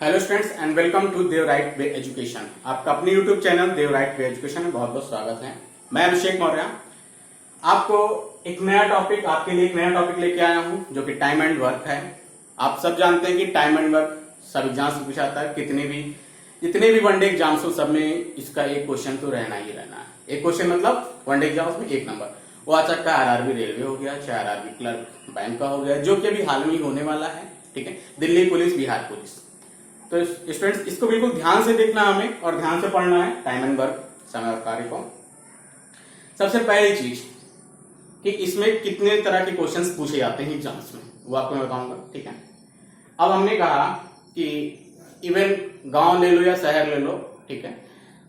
Hello students and welcome to Dev Right Way Education. आपका अपने YouTube channel Dev Right Way Education में बहुत बहुत स्वागत है। मैं अभिषेक मौर्य आपको एक नया टॉपिक आपके लिए एक नया टॉपिक लेके आया हूं जो कि टाइम एंड वर्क है। आप सब जानते हैं कि टाइम एंड वर्क सब एग्जाम से पूछा जाता है। जितने भी वनडे एग्जाम्स हो सब में इसका एक क्वेश्चन तो रहना ही रहना है। एक क्वेश्चन मतलब वनडे एग्जाम्स में एक नंबर। वो आ सकता है आरआरबी रेलवे हो गया, चाहे आरआरबी क्लर्क बैंक का हो गया, जो कि अभी हाल में ही होने वाला है। ठीक है, दिल्ली पुलिस, बिहार पुलिस। तो स्टूडेंट्स इसको बिल्कुल ध्यान से देखना हमें और ध्यान से पढ़ना है टाइम एंड वर्क, समय और कार्य को। सबसे पहली चीज कि इसमें कितने तरह के क्वेश्चंस पूछे जाते हैं एग्जाम्स में, वो आपको मैं बताऊंगा। ठीक है, अब हमने कहा कि इवन गांव ले लो या शहर ले लो, ठीक है,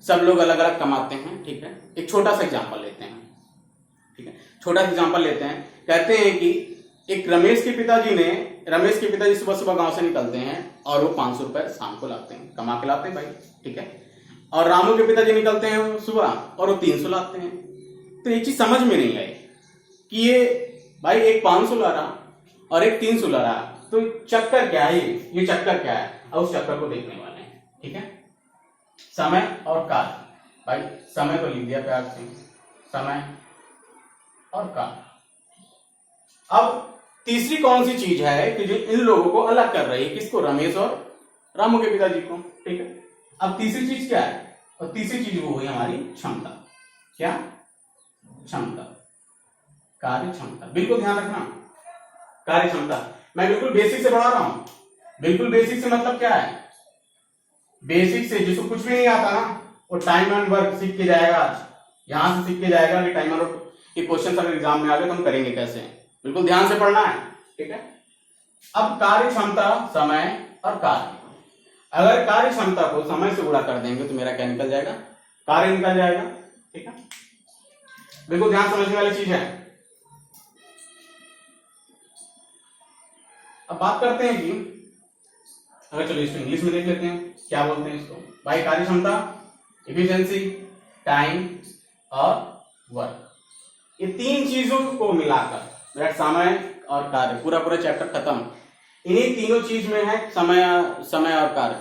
सब लोग अलग अलग कमाते हैं। ठीक है, एक छोटा सा एग्जाम्पल लेते हैं। ठीक है, छोटा सा एग्जाम्पल लेते हैं। कहते हैं कि एक रमेश के पिताजी सुबह सुबह गांव से निकलते हैं और वो 500 रुपए शाम को लाते हैं, कमा के लाते हैं भाई। ठीक है, और रामू के पिताजी निकलते हैं सुबह और वो 300 लाते हैं। तो एक चीज समझ में नहीं आई कि ये भाई एक 500 ला रहा और एक 300 ला रहा, तो चक्कर क्या है? ये चक्कर क्या है? अब उस चक्कर को देखने वाले हैं। ठीक है, समय और कार्य। भाई समय तो लिख दिया प्यार से, समय और कार्य। अब तीसरी कौन सी चीज है कि जो इन लोगों को अलग कर रही है? किसको? रमेश और रामू के पिताजी को। ठीक है, अब तीसरी चीज क्या है? और तीसरी चीज वो हुई हमारी क्षमता। क्या? क्षमता, कार्य क्षमता। बिल्कुल ध्यान रखना, कार्य क्षमता। मैं बिल्कुल बेसिक से बढ़ा रहा हूं। बिल्कुल बेसिक से मतलब क्या है? बेसिक से जिसको कुछ भी नहीं आता ना, वो टाइम एंड वर्क सीख के जाएगा। आज यहां से सीख के जाएगा कि टाइम एंड वर्क के क्वेश्चन अगर एग्जाम में आ गए तो हम करेंगे कैसे। बिल्कुल ध्यान से पढ़ना है। ठीक है, अब कार्य क्षमता, समय और कार्य। अगर कार्य क्षमता को समय से गुणा कर देंगे तो मेरा क्या निकल जाएगा? कार्य निकल जाएगा। ठीक है, बिल्कुल ध्यान समझने वाली चीज है। अब बात करते हैं कि अगर चलो इसको इंग्लिश में देख लेते हैं, क्या बोलते हैं इसको भाई? कार्य क्षमता, एफिशिएंसी, टाइम और वर्क, ये तीन चीजों को मिलाकर समय और कार्य, पूरा चैप्टर खत्म इन्हीं तीनों चीज में है। समय और कार्य।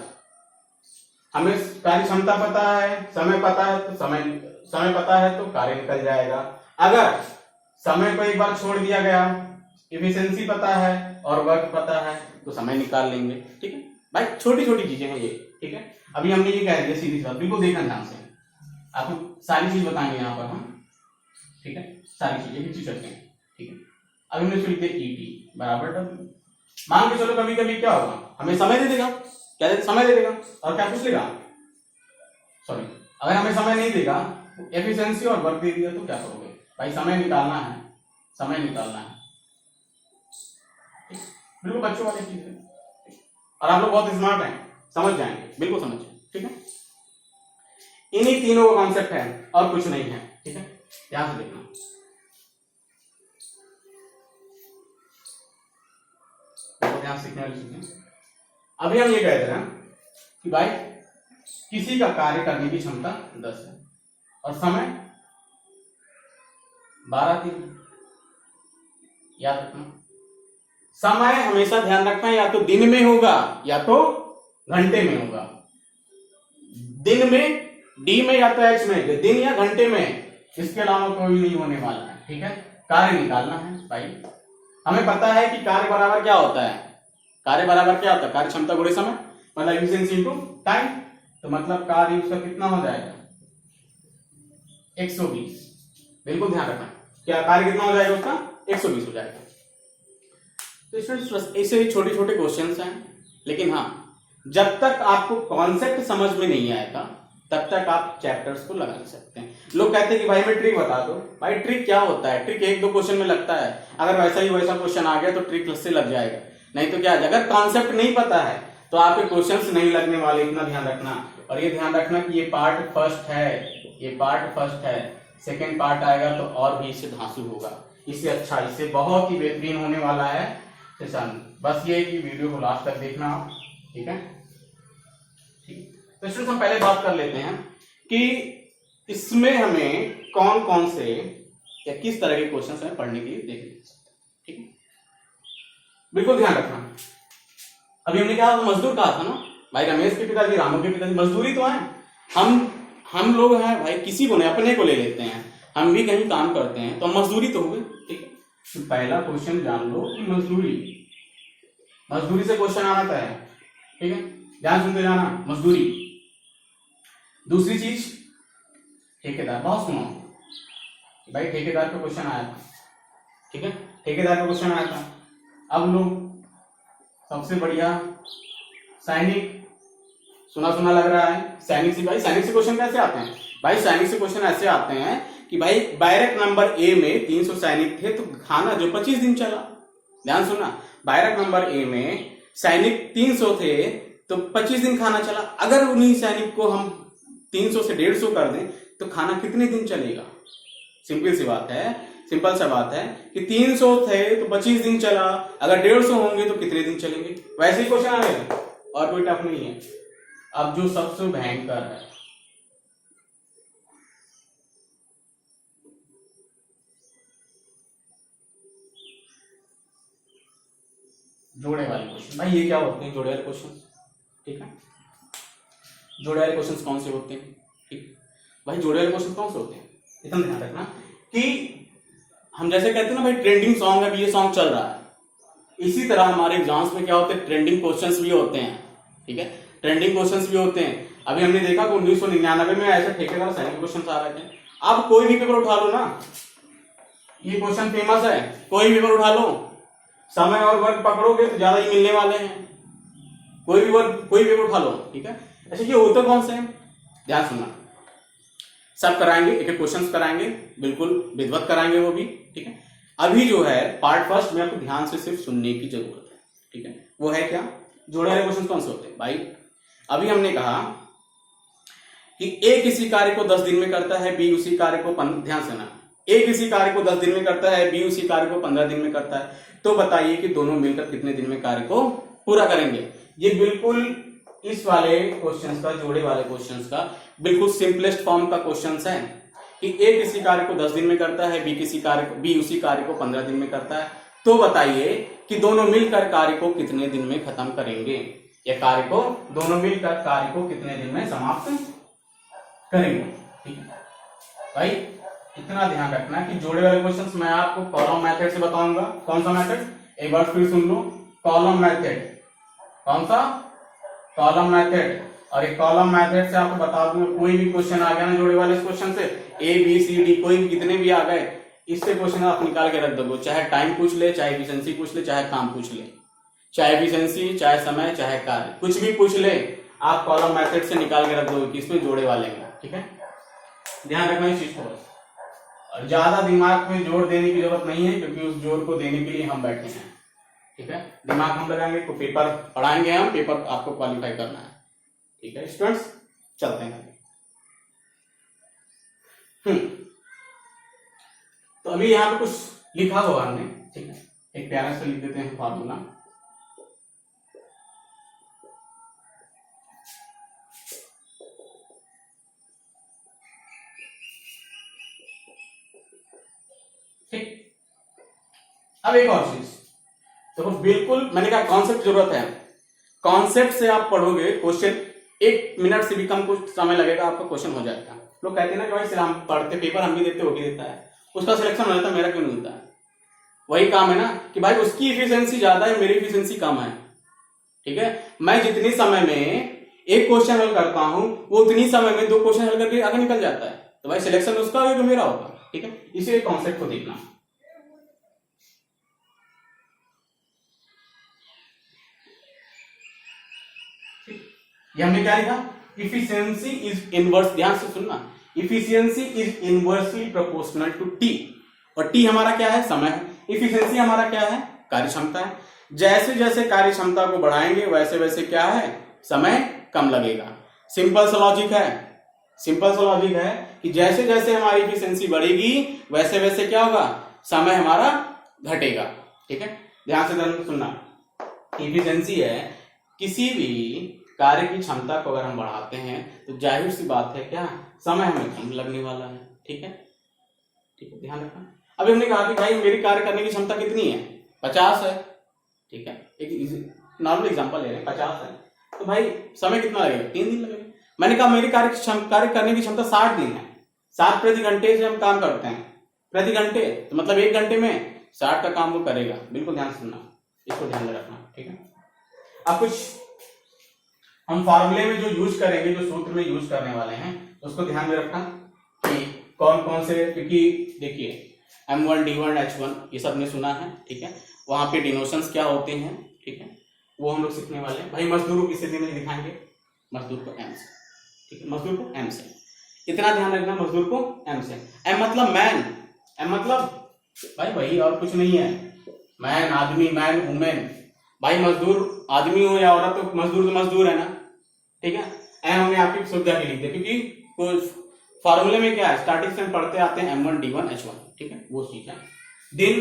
हमें कार्य क्षमता पता है, समय पता है, तो समय पता है तो कार्य निकल जाएगा। अगर समय को एक बार छोड़ दिया गया, एफिशिएंसी पता है और वर्क पता है तो समय निकाल लेंगे। ठीक है भाई, छोटी छोटी चीजें हैं ये। ठीक है, अभी हमने ये कह दिया सीधी सी बात, बिल्कुल देखना ध्यान से। आपको सारी चीज बताएंगे यहाँ पर हम। ठीक है, सारी चीजें चीज करते हैं। ठीक है, अभी हमने लिख दिया ईटी बराबर W। मान के चलो कभी कभी क्या होगा, हमें समय दे देगा। क्या दे? समय दे देगा। और क्या पूछ लेगा? सॉरी, अगर हमें समय नहीं देगा, एफिशिएंसी और वर्क दे दिया तो क्या करोगे भाई? समय निकालना है, समय निकालना है। बिल्कुल बच्चों वाली चीज है और आप लोग बहुत स्मार्ट हैं, समझ जाएंगे, बिल्कुल समझ जाएंगे। ठीक है, इन्हीं तीनों का कॉन्सेप्ट है और कुछ नहीं है। ठीक है, ध्यान से देखना। ध्यान सीखने वाली चीजें। अभी हम ये कह रहे हैं कि भाई किसी का कार्य करने की क्षमता 10 है और समय 12-3। याद रखना, समय हमेशा ध्यान रखना या तो दिन में होगा या तो घंटे में होगा। दिन में डी में या तो एच में, दिन या घंटे में, इसके अलावा कोई नहीं होने वाला है। ठीक है, कार्य निकालना है भाई। हमें पता है कि कार्य बराबर क्या होता है? कार्य बराबर क्या होता है? कार्य क्षमता गुणे समय, मतलब एफिशिएंसी इनटू टाइम। तो मतलब कार्य उसका कितना हो जाएगा? 120। बिल्कुल ध्यान रखना, क्या कार्य कितना हो जाएगा उसका? 120 हो जाएगा। तो स्टूडेंट्स ऐसे ही छोटे छोटे क्वेश्चंस हैं, लेकिन हाँ, जब तक आपको कॉन्सेप्ट समझ में नहीं आएगा तब तक आप चैप्टर्स को लगा नहीं सकते हैं। लोग कहते हैं कि भाई मैं ट्रिक बता दो। भाई ट्रिक क्या होता है? ट्रिक 1-2 क्वेश्चन में लगता है। अगर वैसा क्वेश्चन आ गया तो ट्रिक से लग जाएगा, नहीं तो क्या? अगर कॉन्सेप्ट नहीं पता है तो आपके क्वेश्चंस नहीं लगने वाले, इतना ध्यान रखना। और ये ध्यान रखना कि ये पार्ट फर्स्ट है, ये पार्ट फर्स्ट है। सेकेंड पार्ट आएगा तो और भी इससे धांसू होगा, इससे अच्छा, इससे बहुत ही बेहतरीन होने वाला है सेशन। बस ये कि वीडियो को लास्ट तक देखना आप। ठीक है, ठीक। तो स्टूडेंट्स हम पहले बात कर लेते हैं कि इसमें हमें कौन कौन से या किस तरह के क्वेश्चन हमें पढ़ने के लिए देखने। ठीक है, बिल्कुल ध्यान रखना। अभी हमने क्या मजदूर कहा था ना, भाई रमेश के पिताजी, रामू के पिताजी, मजदूरी तो है। हम लोग हैं भाई, किसी को नहीं, अपने को ले लेते हैं। हम भी कहीं काम करते हैं तो मजदूरी तो होगी, ठीक है। तो पहला क्वेश्चन जान लो कि मजदूरी से क्वेश्चन आना था, ठीक है, ध्यान सुनते जाना, मजदूरी। दूसरी चीज ठेकेदार, बहुत सुनो भाई, ठेकेदार का क्वेश्चन आया था, ठीक है, ठेकेदार का क्वेश्चन आया था। अब लोग सबसे बढ़िया सैनिक, सुना सुना लग रहा है, सैनिक से। भाई सैनिक से क्वेश्चन कैसे आते हैं? भाई सैनिक से क्वेश्चन ऐसे आते हैं कि भाई बैरक नंबर ए में 300 सैनिक थे तो खाना जो 25 दिन चला। ध्यान सुनना, बैरक नंबर ए में सैनिक 300 थे तो 25 दिन खाना चला। अगर उन्हीं सैनिक को हम 300 से 150 कर दें तो खाना कितने दिन चलेगा? सिंपल सी बात है, सिंपल सा बात है कि 300 थे तो 25 दिन चला, अगर 150 होंगे तो कितने दिन चलेंगे? वैसे ही क्वेश्चन आएगा और कोई टफ नहीं है। अब जो सबसे भयंकर है, जोड़े वाले क्वेश्चन। भाई ये क्या होते हैं जोड़े वाले क्वेश्चन? ठीक है, जोड़े वाले क्वेश्चन कौन से होते हैं? ठीक, भाई जोड़े वाले क्वेश्चन कौन से होते हैं इतना ध्यान रखना कि हम जैसे कहते हैं ना भाई ट्रेंडिंग सॉन्ग है, ये सॉन्ग चल रहा है, इसी तरह हमारे एग्जाम्स में क्या होते हैं, ट्रेंडिंग क्वेश्चंस भी होते हैं, ठीक है, ट्रेंडिंग क्वेश्चंस भी होते हैं। अभी हमने देखा कि 1999 में ऐसे ठेकेदार सैनिक क्वेश्चन आ रहे थे। आप कोई भी पेपर उठा लो ना, ये क्वेश्चन फेमस है, कोई भी पेपर उठा लो, समय और वर्ग पकड़ोगे तो ज्यादा ही मिलने वाले हैं। कोई भी वर्ग, कोई भी पेपर उठा लो, ठीक है। अच्छा ये होता कौन से हैं? ध्यान सुनना, सब कराएंगे, एक एक क्वेश्चन कराएंगे, बिल्कुल विधिवत कराएंगे वो भी, ठीक है। अभी जो है पार्ट फर्स्ट में आपको ध्यान से सिर्फ सुनने की जरूरत है, ठीक है। वो है क्या? जोड़े वाले क्वेश्चन कौन से होते हैं? भाई अभी हमने कहा कि ए किसी कार्य को 10 दिन में करता है, बी उसी कार्य को ध्यान से ना, ए किसी कार्य को 10 दिन में करता है, बी उसी कार्य को 15 दिन में करता है, तो बताइए कि दोनों मिलकर कितने दिन में कार्य को पूरा करेंगे। ये बिल्कुल इस वाले क्वेश्चंस का, जोड़े वाले क्वेश्चंस का बिल्कुल सिंपलेस्ट फॉर्म का क्वेश्चंस है कि ए किसी कार्य को 10 दिन में करता है, बी उसी कार्य को 15 दिन में करता है, तो बताइए कि दोनों मिलकर कार्य को कितने दिन में खत्म करेंगे, या कार्य को दोनों मिलकर कार्य को कितने दिन में समाप्त करेंगे, ठीक है। भाई इतना ध्यान रखना कि जोड़े वाले क्वेश्चंस मैं आपको कॉलम मेथड से बताऊंगा। कौन सा मेथड? एक बार फिर सुन लो, कॉलम मेथड। कौन सा? Column method. और एक कॉलम मेथड से आपको बता दूंगा, कोई भी क्वेश्चन आ गया ना जोड़े वाले क्वेश्चन से, ए बी सी डी कोई भी कितने भी आ गए, इससे क्वेश्चन आप निकाल के रख दोगे। चाहे टाइम पूछ ले, चाहे एफिशिएंसी पूछ ले, चाहे काम पूछ ले, चाहे एफिशिएंसी, चाहे समय, चाहे कार्य, कुछ भी पूछ ले, आप कॉलम मेथड से निकाल के रख दोगे कि इसमें जोड़े वाले हैं, ठीक है। ध्यान रखना इस चीज को बस, और ज्यादा दिमाग में जोर देने की जरूरत नहीं है, क्योंकि उस जोर को देने के लिए हम बैठे हैं, ठीक है। दिमाग हम लगाएंगे तो पेपर पढ़ाएंगे, हम पेपर आपको क्वालिफाई करना है, ठीक है स्टूडेंट्स। चलते हैं तो अभी यहाँ पे कुछ लिखा हुआ हमने, ठीक है, एक प्यारा से लिख देते हैं फॉर्मूला। ठीक, अब एक और चीज तो बिल्कुल मैंने कहा कॉन्सेप्ट जरूरत है, कॉन्सेप्ट से आप पढ़ोगे क्वेश्चन 1 मिनट से भी कम कुछ समय लगेगा, आपका क्वेश्चन हो जाएगा। लोग कहते हैं ना कि भाई हम पढ़ते, पेपर हम भी देते, वो भी देता है, उसका सिलेक्शन हो जाता है, मेरा क्यों नहीं होता है? वही काम है ना कि भाई उसकी इफिशियंसी ज्यादा है, मेरी इफिशियंसी कम है, ठीक है। मैं जितनी समय में एक क्वेश्चन हल करता हूं, वो उतनी समय में 2 क्वेश्चन हल करके आगे निकल जाता है, तो भाई सिलेक्शन उसका होगा, मेरा होगा, ठीक है। इसी कॉन्सेप्ट को देखना। ये हमने क्या लिखा? इफिशियंसी इज इनवर्स, ध्यान से सुनना, efficiency is inversely proportional to T, और टी हमारा क्या है? समय है। इफिशियंसी हमारा क्या है? कार्य क्षमता है। जैसे जैसे कार्य क्षमता को बढ़ाएंगे वैसे वैसे क्या है? समय कम लगेगा। सिंपल सा लॉजिक है, सिंपल सा लॉजिक है कि जैसे जैसे हमारी इफिशियंसी बढ़ेगी वैसे वैसे क्या होगा? समय हमारा घटेगा, ठीक है। ध्यान से सुनना, इफिशियंसी है किसी भी कार्य की क्षमता को अगर हम बढ़ाते हैं तो जाहिर सी बात है क्या? समय हमें कम लगने वाला है, ठीक है, ठीक है, ध्यान रखना। अभी हमने कहा कि भाई मेरी कार्य करने की क्षमता कितनी है? 50 है, ठीक है, एक नॉर्मल एग्जांपल ले रहे हैं, 50 है, तो भाई समय कितना लगेगा, 3 दिन लगेगा। मैंने कहा मेरी कार्य करने की क्षमता 60 दिन है, 60 प्रति घंटे से हम काम करते हैं, प्रति घंटे, तो मतलब 1 घंटे में 60 का काम वो करेगा। बिल्कुल ध्यान से सुनना, इसको ध्यान में रखना, ठीक है। अब कुछ हम फॉर्मूले में जो यूज करेंगे, जो सूत्र में यूज करने वाले हैं, उसको ध्यान में रखना कि कौन कौन से, क्योंकि देखिए M1 D1 H1 ये सब ने सुना है, ठीक है। वहां पे डिनोशंस क्या होते हैं, ठीक है, वो हम लोग सीखने वाले हैं। भाई मजदूर को किस स्थिति में दिखाएंगे, मजदूर को M से, ठीक है, मजदूर को M से, इतना ध्यान रखना, मजदूर को M से। M मतलब मैन, M मतलब भाई वही और कुछ नहीं है, मैन आदमी, मैन वुमेन। भाई मजदूर आदमी हो या औरत, तो मजदूर है ना, ठीक है। एम हमने आपकी सुविधा के लिख दिया, क्योंकि कुछ फॉर्मूले में क्या है, स्टार्टिंग से हम पढ़ते आते हैं M1 D1 H1, ठीक है, वो चीज है। दिन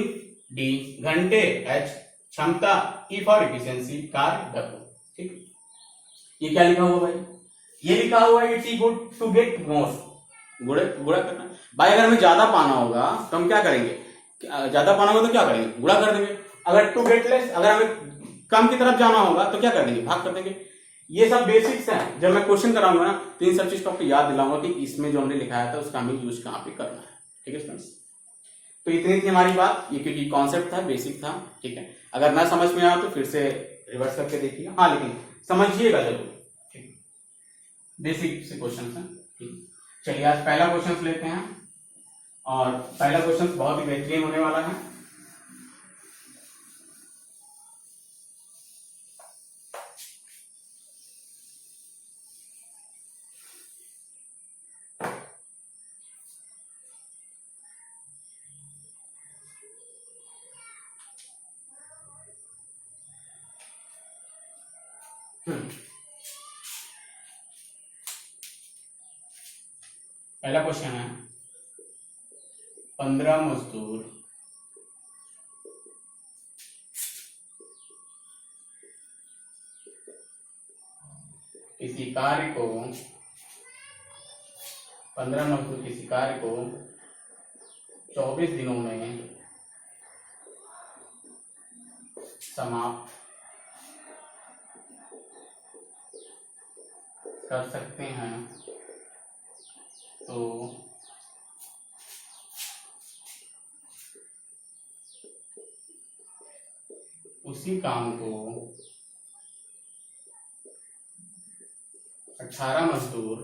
D, घंटे H, क्षमता E फॉर एफिशिएंसी, कार्य W, ठीक। ये क्या लिखा हुआ भाई, ये लिखा हुआ है it's good to get most, गुणा करना। भाई अगर हमें ज्यादा पाना होगा तो हम क्या करेंगे, ज्यादा पाना होगा तो क्या करेंगे, गुणा कर देंगे। अगर टू गेट लेस, अगर हमें कम की तरफ जाना होगा तो क्या कर देंगे, भाग कर देंगे। ये सब बेसिक्स हैं, जब मैं क्वेश्चन कराऊंगा ना तो इन सब चीज को आपको याद दिलाऊंगा कि इसमें जो हमने लिखाया था उसका हमें यूज कहाँ पे करना है, ठीक है फ्रेंड्स। तो इतनी थी हमारी बात, ये क्योंकि कॉन्सेप्ट था, बेसिक था, ठीक है। अगर ना समझ में आया तो फिर से रिवर्स करके देखिएगा, हाँ लेकिन समझिएगा जरूर, ठीक, बेसिक से क्वेश्चन है, ठीक। चलिए आज पहला क्वेश्चन लेते हैं, और पहला क्वेश्चन बहुत ही बेहतरीन होने वाला है। पहला क्वेश्चन है, 15 मजदूर किसी कार्य को 24 दिनों में समाप्त कर सकते हैं, तो उसी काम को 18 मजदूर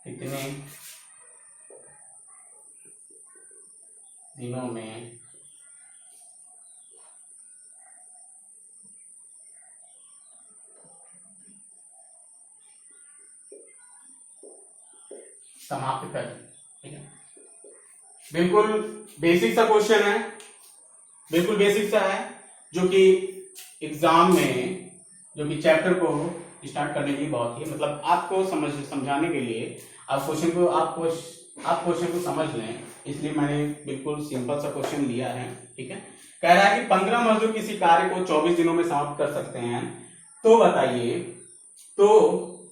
कितने दिनों में समाप्त कर, ठीक है। बिल्कुल बेसिक सा क्वेश्चन है, बिल्कुल बेसिक सा है, जो कि एग्जाम में, जो कि चैप्टर को स्टार्ट करने के लिए बहुत ही, मतलब आपको समझाने के लिए, आप क्वेश्चन को समझ लें, इसलिए मैंने बिल्कुल सिंपल सा क्वेश्चन लिया है, ठीक है। कह रहा है कि 15 मजदूर किसी कार्य को 24 दिनों में समाप्त कर सकते हैं, तो बताइए, तो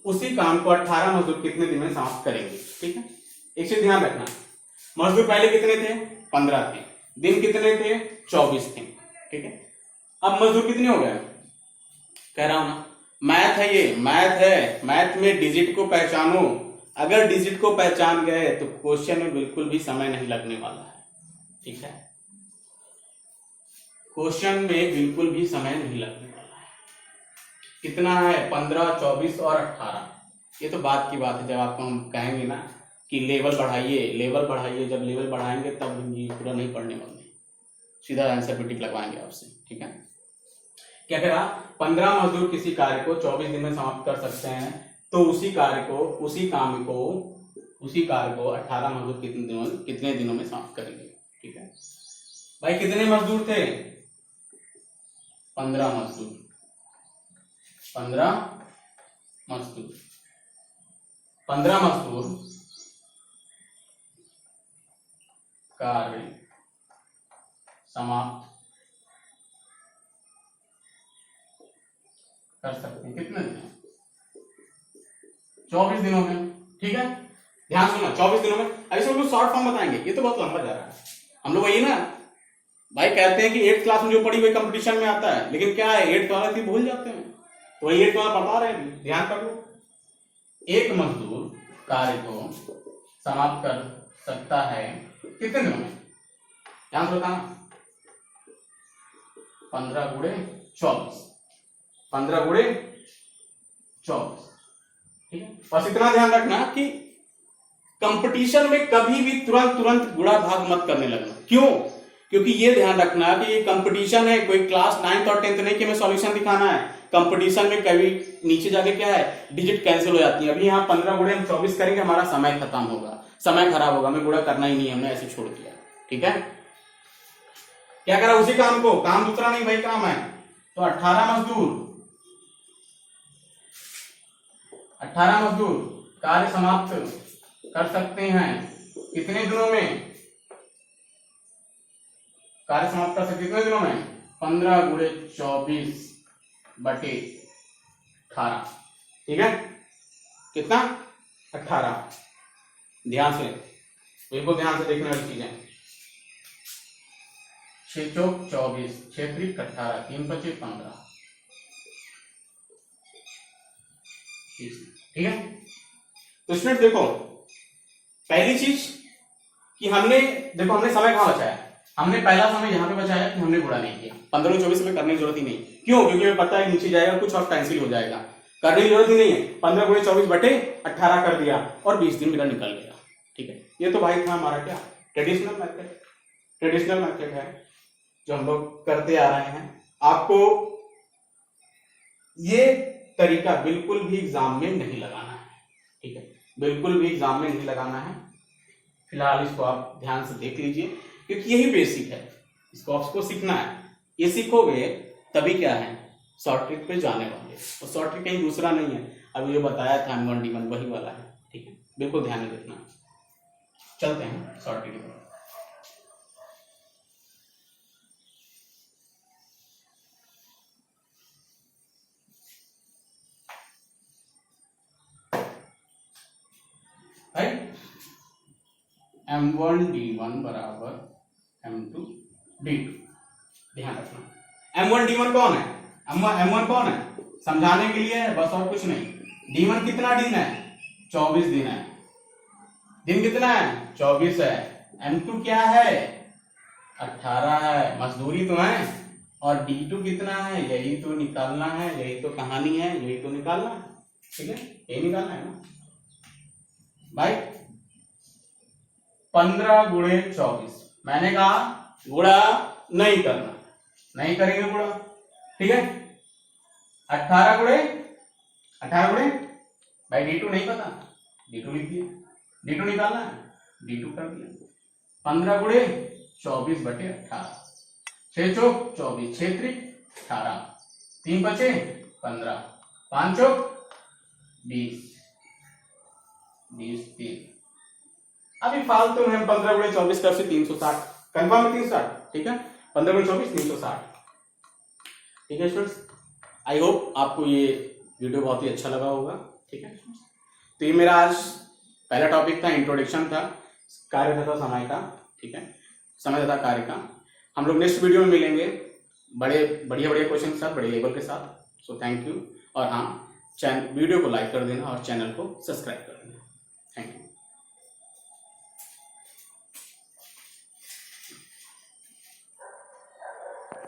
उसी काम को 18 मजदूर कितने दिन में समाप्त करेंगे, ठीक है। एक चीज ध्यान रखना, मजदूर पहले कितने थे, 15 थे, दिन कितने थे, 24 थे, ठीक है। अब मजदूर कितने हो गए, कह रहा हूं ना, मैथ है, ये मैथ है, मैथ में डिजिट को पहचानो। अगर डिजिट को पहचान गए तो क्वेश्चन में बिल्कुल भी समय नहीं लगने वाला है, ठीक है। क्वेश्चन में बिल्कुल भी समय नहीं लगने वाला है। कितना है, 15, 24 और 18। ये तो बात की बात है, जब आपको हम कहेंगे ना कि लेवल बढ़ाइए, जब लेवल बढ़ाएंगे तब ये पूरा नहीं पढ़ने वाले, सीधा आंसर पे टिक लगवाएंगे आपसे, ठीक है। क्या कह रहा, 15 मजदूर किसी कार्य को 24 दिन में समाप्त कर सकते हैं, तो उसी काम को 18 मजदूर कितने दिनों में समाप्त करेंगे, ठीक है। भाई कितने मजदूर थे, 15 मजदूर, 15 मजदूर कार्य समाप्त कर सकते हैं, कितने दिन, 24 दिनों में, ठीक है। ध्यान सुना, 24 दिनों में। अब इसको शॉर्ट फॉर्म बताएंगे, ये तो बहुत लंबा जा रहा है, हम लोग वही ना भाई कहते हैं कि 8th क्लास में जो पढ़ी वही कंपटीशन में आता है, लेकिन क्या है 8th वाले भी भूल जाते हैं। तो वही 8th वाला बता रहे हैं, ध्यान कर लो। एक मजदूर कार्य को समाप्त कर सकता है कितने दिनों में? ध्यान से बताना। 15 गुणे 24, 15 गुणे 24, ठीक है। बस इतना ध्यान रखना कि कंपटीशन में कभी भी तुरंत गुणा भाग मत करने लगना। क्यों? क्योंकि ये ध्यान रखना कि ये कंपटीशन है, कोई क्लास 9th और 10th नहीं कि हमें सॉल्यूशन दिखाना है। कंपटीशन में कभी नीचे जाके क्या है, डिजिट कैंसिल हो जाती है। अभी यहाँ 15 गुणे हम 24 करेंगे, हमारा समय खत्म होगा, समय खराब होगा, हमें गुणा करना ही नहीं है, हमने ऐसे छोड़ दिया। ठीक है, क्या करा उसी काम को, काम दूसरा नहीं वही काम है। तो 18 मजदूर कार्य समाप्त कर सकते हैं कितने दिनों में? कार्य समाप्त कर सकते कितने दिनों में? 15 गुणे 24 बटे 18, ठीक है। कितना? 18। ध्यान से, बिल्कुल ध्यान से देखने वाली चीजें। 6 चौक 24, 6 त्रिक 18, 3 पचे 15, ठीक है। तो स्टूडेंट देखो, पहली चीज कि हमने समय कहां बचाया? हमने पहला समय यहां पे बचाया कि हमने गुणा नहीं किया। 15 और 24 में करने की जरूरत ही नहीं। क्यों? क्योंकि हमें पता है नीचे जाएगा कुछ और कैंसिल हो जाएगा, करने की जरूरत ही नहीं है। 15 गुणे 24 बटे 18 कर दिया और 20 दिन मेरा निकल गया। ठीक है, ये तो भाई था हमारा क्या, ट्रेडिशनल मेथड है जो हम लोग करते आ रहे हैं। आपको ये तरीका बिल्कुल भी एग्जाम में नहीं लगाना है, ठीक है, बिल्कुल भी एग्जाम में नहीं लगाना है। फिलहाल इसको आप ध्यान से देख लीजिए, क्योंकि यही बेसिक है, इसको आपको सीखना है। ये सीखोगे तभी क्या है, शॉर्ट ट्रिक पे जाने वाले। और शॉर्ट ट्रिक कहीं दूसरा नहीं है, अभी जो बताया था M1 D1 वही वाला है। ठीक है, बिल्कुल ध्यान में रखना। चलते हैं शॉर्ट ट्रिक में। M1 D1 बराबर M2 D2। ध्यान रखना, M1 D1 कौन है? M1 कौन है? समझाने के लिए है बस, और कुछ नहीं। D1 कितना दिन है? 24 दिन है। दिन कितना है? 24 है। M2 क्या है? 18 है। मजदूरी तो है। और D2 कितना है? यही तो निकालना है, यही तो कहानी है, यही तो निकालना है। ठीक है, यही निकालना है ना भाई। 15 गुणे 24, मैंने कहा गुणा नहीं करना, नहीं करेंगे गुणा। ठीक है, 18 गुणे भाई D2 नहीं पता, D2 लिख दिया, D2 निकालना है, D2 कर दिया। 15 गुणे 24 बटे 18, 6 चौक 24, 6 त्रिक 18, 3 बचे 15, 5 चौक 20, 3। अभी फालतू में 15 गुणे 24 कर से 360, कंफर्म है 360। ठीक है, 15 गुणे 24 360। ठीक है स्टूडेंट्स, आई होप आपको ये वीडियो बहुत ही अच्छा लगा होगा। ठीक है, तो ये मेरा आज पहला टॉपिक था, इंट्रोडक्शन था कार्य तथा समय का। ठीक है, समय तथा कार्य का। हम लोग नेक्स्ट वीडियो में मिलेंगे बढ़िया क्वेश्चन के साथ, बड़े लेवल के साथ। So thank you. और हाँ, वीडियो को लाइक कर देना और चैनल को सब्सक्राइब कर देना। Thank you.